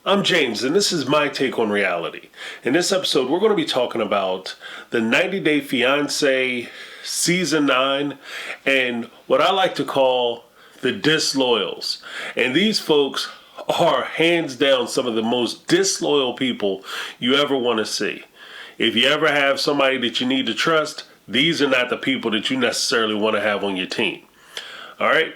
I'm James, and this is my take on reality. In this episode, we're going to be talking about the 90 Day Fiance Season 9 and what I like to call the Disloyals. And these folks are hands down some of the most disloyal people you ever want to see. If you ever have somebody that you need to trust, these are not the people that you necessarily want to have on your team. All right?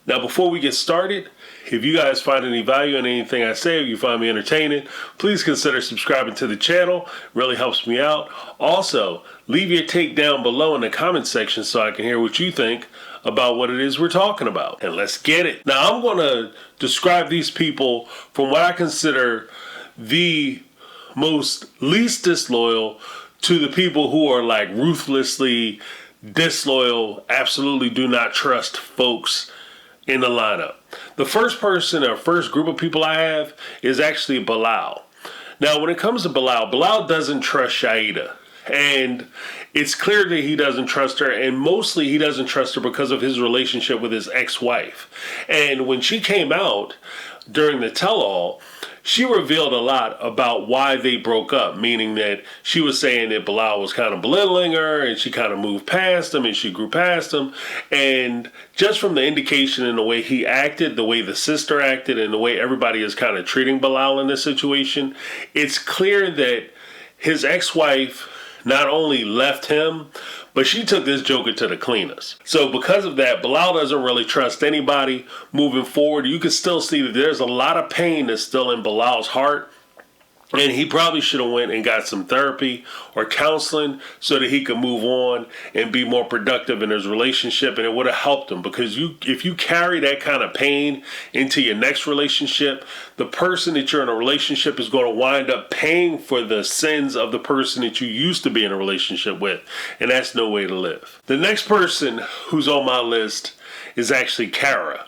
Now, before we get started, if you guys find any value in anything I say, or you find me entertaining, please consider subscribing to the channel. It really helps me out. Also, leave your take down below in the comment section so I can hear what you think about what it is we're talking about. And let's get it. Now, I'm going to describe these people from what I consider the most least disloyal to the people who are like ruthlessly disloyal, absolutely do not trust folks in the lineup. The first person or first group of people I have is actually Bilal. Now, when it comes to Bilal doesn't trust Shaida. And it's clear that he doesn't trust her, and mostly he doesn't trust her because of his relationship with his ex-wife. And when she came out during the tell-all, she revealed a lot about why they broke up, meaning that she was saying that Bilal was kind of belittling her and she kind of moved past him and she grew past him. And just from the indication in the way he acted, the way the sister acted, and the way everybody is kind of treating Bilal in this situation, it's clear that his ex-wife not only left him, but she took this joker to the cleaners. So because of that, Bilal doesn't really trust anybody moving forward. You can still see that there's a lot of pain that's still in Bilal's heart. And he probably should have went and got some therapy or counseling so that he could move on and be more productive in his relationship. And it would have helped him, because if you carry that kind of pain into your next relationship, the person that you're in a relationship is going to wind up paying for the sins of the person that you used to be in a relationship with. And that's no way to live. The next person who's on my list is actually Cara.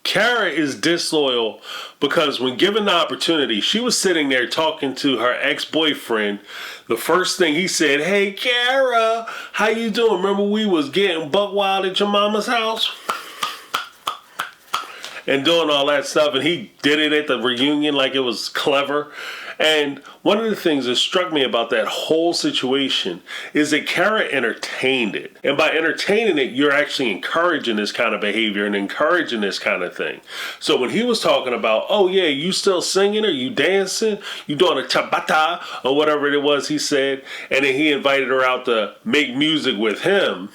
Cara is disloyal because when given the opportunity, she was sitting there talking to her ex-boyfriend. The first thing he said, "Hey, Cara, how you doing? Remember we was getting buck wild at your mama's house?" And doing all that stuff, and he did it at the reunion like it was clever. And one of the things that struck me about that whole situation is that Cara entertained it. And by entertaining it, you're actually encouraging this kind of behavior and encouraging this kind of thing. So when he was talking about, "Oh yeah, you still singing, or you dancing, you doing a tabata," or whatever it was he said, and then he invited her out to make music with him,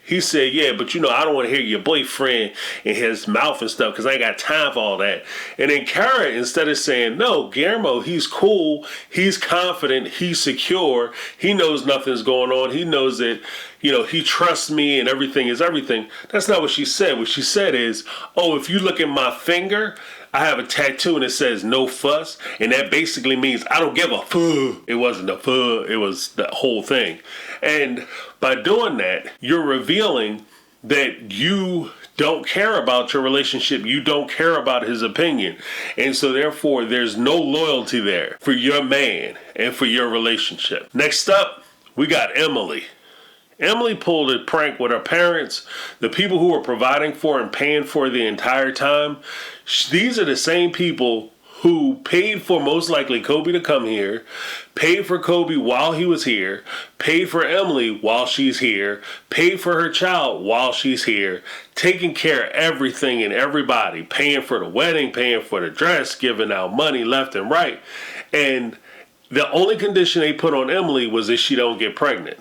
he said, "Yeah, but I don't want to hear your boyfriend in his mouth and stuff, because I ain't got time for all that." And then Cara, instead of saying, "No, Guillermo, he's cool, he's confident, he's secure, he knows nothing's going on, he knows that, he trusts me and everything is everything." That's not what she said. What she said is, "Oh, if you look at my finger, I have a tattoo and it says no fuss." And that basically means I don't give a fuck. It wasn't a fuck, it was the whole thing. And by doing that, you're revealing that you don't care about your relationship. You don't care about his opinion. And so therefore, there's no loyalty there for your man and for your relationship. Next up, we got Emily. Emily pulled a prank with her parents, the people who were providing for and paying for the entire time. These are the same people who paid for most likely Kobe to come here, paid for Kobe while he was here, paid for Emily while she's here, paid for her child while she's here, taking care of everything and everybody, paying for the wedding, paying for the dress, giving out money left and right. And the only condition they put on Emily was that she don't get pregnant.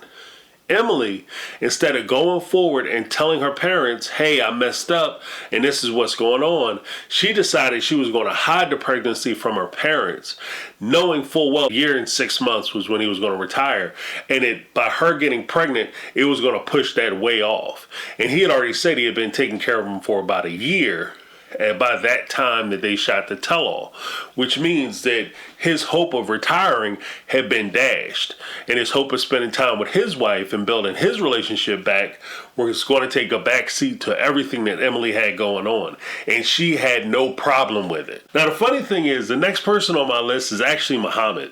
Emily, instead of going forward and telling her parents, "Hey, I messed up and this is what's going on," she decided she was going to hide the pregnancy from her parents, knowing full well a year and 6 months was when he was going to retire. And by her getting pregnant, it was going to push that way off. And he had already said he had been taking care of him for about a year. And by that time that they shot the tell-all, which means that his hope of retiring had been dashed. And his hope of spending time with his wife and building his relationship back was going to take a back seat to everything that Emily had going on. And she had no problem with it. Now, the funny thing is, the next person on my list is actually Mohamed.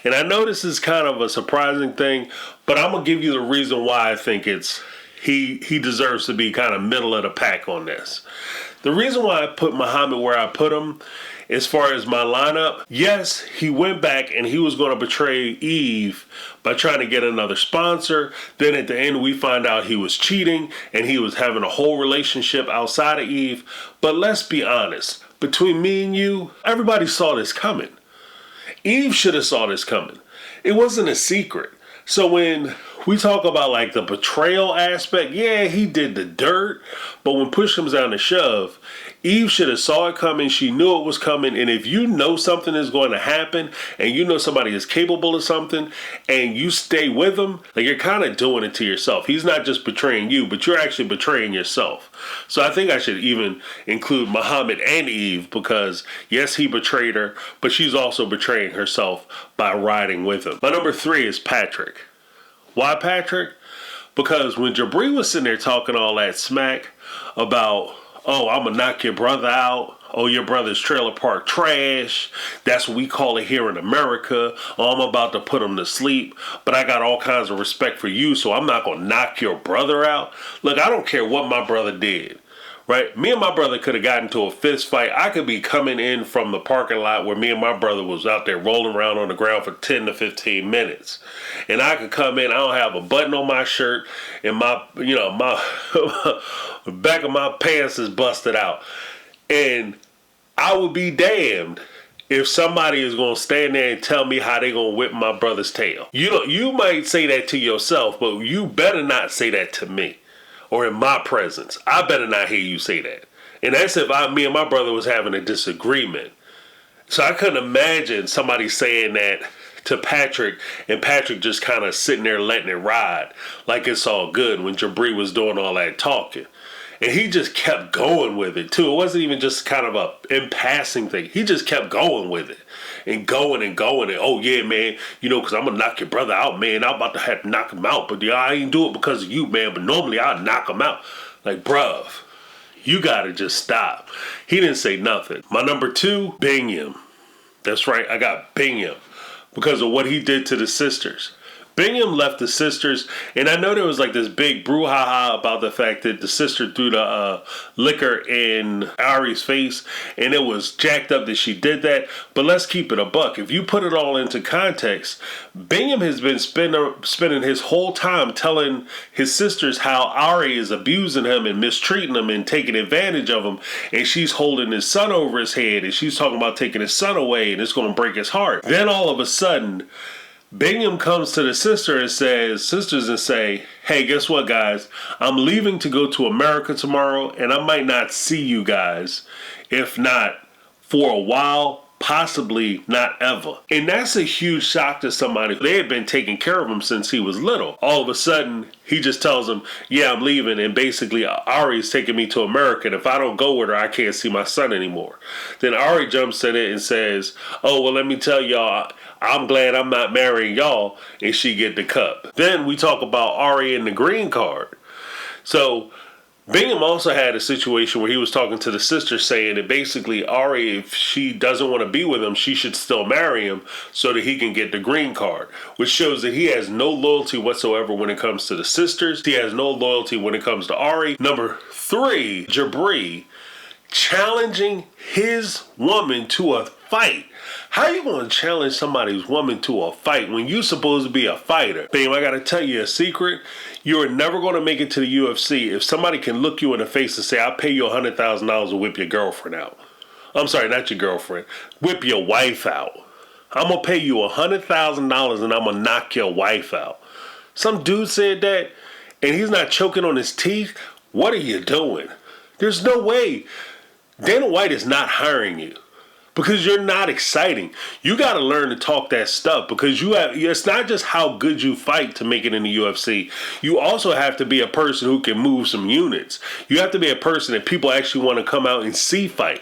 And I know this is kind of a surprising thing, but I'm going to give you the reason why I think he deserves to be kind of middle of the pack on this. The reason why I put Mohamed where I put him as far as my lineup, yes, he went back and he was going to betray Eve by trying to get another sponsor. Then at the end, we find out he was cheating and he was having a whole relationship outside of Eve. But let's be honest, between me and you, everybody saw this coming. Eve should have saw this coming. It wasn't a secret. So when we talk about like the betrayal aspect, yeah, he did the dirt, but when push comes down to shove, Eve should have saw it coming. She knew it was coming. And if you know something is going to happen and you know somebody is capable of something and you stay with them, like you're kind of doing it to yourself. He's not just betraying you, but you're actually betraying yourself. So I think I should even include Mohamed and Eve because yes, he betrayed her, but she's also betraying herself by riding with him. My number 3 is Patrick. Why Patrick? Because when Jabri was sitting there talking all that smack about, oh, I'm gonna knock your brother out. Oh, your brother's trailer park trash. That's what we call it here in America. Oh, I'm about to put him to sleep. But I got all kinds of respect for you, so I'm not gonna knock your brother out. Look, I don't care what my brother did. Right? Me and my brother could have gotten into a fist fight. I could be coming in from the parking lot where me and my brother was out there rolling around on the ground for 10 to 15 minutes. And I could come in, I don't have a button on my shirt, and my back of my pants is busted out. And I would be damned if somebody is going to stand there and tell me how they going to whip my brother's tail. You might say that to yourself, but you better not say that to me. Or in my presence. I better not hear you say that. And that's if me and my brother was having a disagreement. So I couldn't imagine somebody saying that to Patrick and Patrick just kind of sitting there letting it ride like it's all good when Jabri was doing all that talking. And he just kept going with it too. It wasn't even just kind of a in passing thing. He just kept going with it. And going and going and, oh yeah, man, because I'm going to knock your brother out, man. I'm about to have to knock him out. But yeah, I ain't do it because of you, man. But normally I'd knock him out. Like, bruv, you got to just stop. He didn't say nothing. My number 2, Bingham. That's right, I got Bingham because of what he did to the sisters. Bingham left the sisters, and I know there was like this big brouhaha about the fact that the sister threw the liquor in Ari's face, and it was jacked up that she did that. But let's keep it a buck. If you put it all into context, Bingham has been spending his whole time telling his sisters how Ari is abusing him and mistreating him and taking advantage of him, and she's holding his son over his head, and she's talking about taking his son away, and it's going to break his heart. Then all of a sudden, Bingham comes to the sisters and say, hey, guess what, guys? I'm leaving to go to America tomorrow, and I might not see you guys, if not for a while, possibly not ever. And that's a huge shock to somebody. They had been taking care of him since he was little. All of a sudden, he just tells them, yeah, I'm leaving, and basically Ari's taking me to America, and if I don't go with her, I can't see my son anymore. Then Ari jumps in it and says, oh, well, let me tell y'all, I'm glad I'm not marrying y'all, and she get the cup. Then we talk about Ari and the green card. So Bingham also had a situation where he was talking to the sister saying that basically Ari, if she doesn't want to be with him, she should still marry him so that he can get the green card, which shows that he has no loyalty whatsoever when it comes to the sisters. He has no loyalty when it comes to Ari. Number 3, Jabri challenging his woman to a fight. How you going to challenge somebody's woman to a fight when you supposed to be a fighter? Babe, I got to tell you a secret. You're never going to make it to the UFC if somebody can look you in the face and say, I'll pay you $100,000 to whip your girlfriend out. I'm sorry, not your girlfriend. Whip your wife out. I'm going to pay you $100,000 and I'm going to knock your wife out. Some dude said that and he's not choking on his teeth. What are you doing? There's no way. Dana White is not hiring you. Because you're not exciting. You got to learn to talk that stuff because it's not just how good you fight to make it in the UFC. You also have to be a person who can move some units. You have to be a person that people actually want to come out and see fight.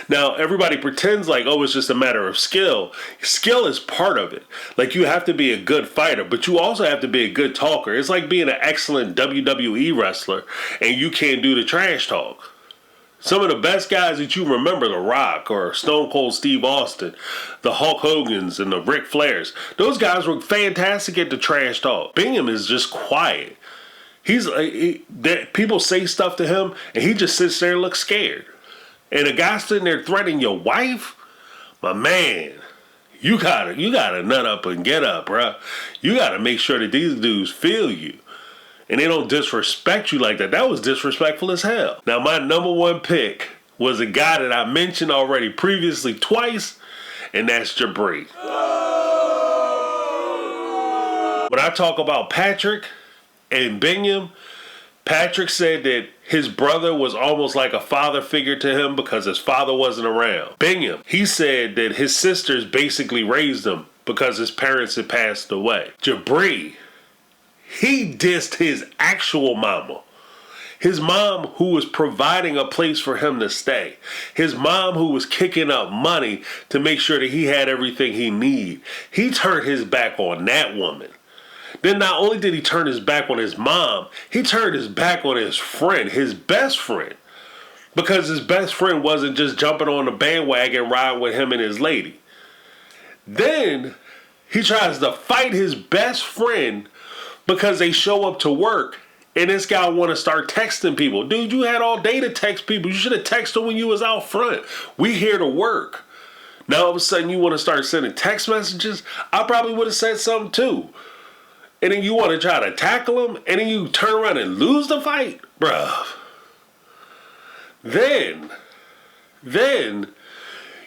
Now, everybody pretends like, oh, it's just a matter of skill. Skill is part of it. Like, you have to be a good fighter, but you also have to be a good talker. It's like being an excellent WWE wrestler and you can't do the trash talk. Some of the best guys that you remember, The Rock or Stone Cold Steve Austin, the Hulk Hogans and the Ric Flairs, those guys were fantastic at the trash talk. Bingham is just quiet. People say stuff to him and he just sits there and looks scared. And a guy sitting there threatening your wife? my man, you gotta nut up and get up, bruh. You gotta make sure that these dudes feel you. And they don't disrespect you like that. That was disrespectful as hell. Now, my number one pick was a guy that I mentioned already previously twice, and that's Jabri. When I talk about Patrick and Bingham, Patrick said that his brother was almost like a father figure to him because his father wasn't around. Bingham, he said that his sisters basically raised him because his parents had passed away. Jabri, he dissed his actual mama. His mom who was providing a place for him to stay. His mom who was kicking up money to make sure that he had everything he needed. He turned his back on that woman. Then not only did he turn his back on his mom, he turned his back on his friend, his best friend. Because his best friend wasn't just jumping on the bandwagon riding with him and his lady. Then he tries to fight his best friend because they show up to work and this guy want to start texting people. Dude, you had all day to text people. You should have texted when you was out front. We here to work. Now all of a sudden you want to start sending text messages? I probably would have said something too. And then you want to try to tackle him, and then you turn around and lose the fight? Bruh. Then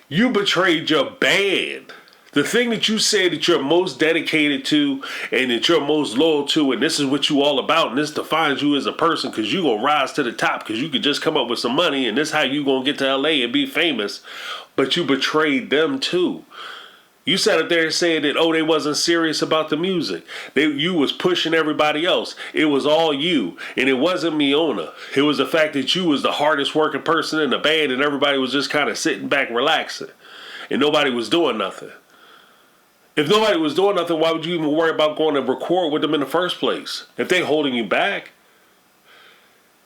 you betrayed your band. The thing that you said that you're most dedicated to and that you're most loyal to, and this is what you all about, and this defines you as a person because you're going to rise to the top because you could just come up with some money, and this is how you going to get to LA and be famous. But you betrayed them too. You sat up there and said that, they wasn't serious about the music. You was pushing everybody else. It was all you. And it wasn't Miona. It was the fact that you was the hardest working person in the band and everybody was just kind of sitting back relaxing. And nobody was doing nothing. If nobody was doing nothing, why would you even worry about going to record with them in the first place? If they holding you back,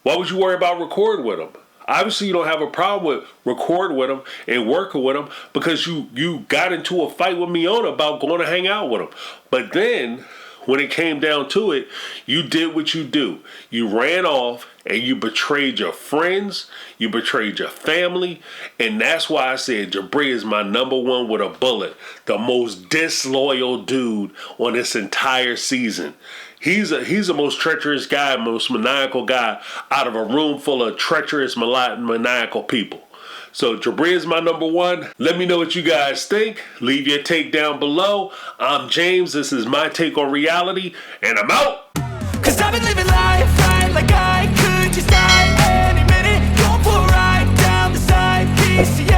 why would you worry about recording with them? Obviously, you don't have a problem with recording with them and working with them because you got into a fight with Miona about going to hang out with them. But then, when it came down to it, you did what you do. You ran off and you betrayed your friends, you betrayed your family, and that's why I said Jabri is my number one with a bullet. The most disloyal dude on this entire season. He's the most treacherous guy, most maniacal guy out of a room full of treacherous, maniacal people. So Jabri is my number one. Let me know what you guys think. Leave your take down below. I'm James. This is my take on reality, and I'm out. 'Cause I've been living life right like I could just die any minute. Going for a ride down the side. PCA.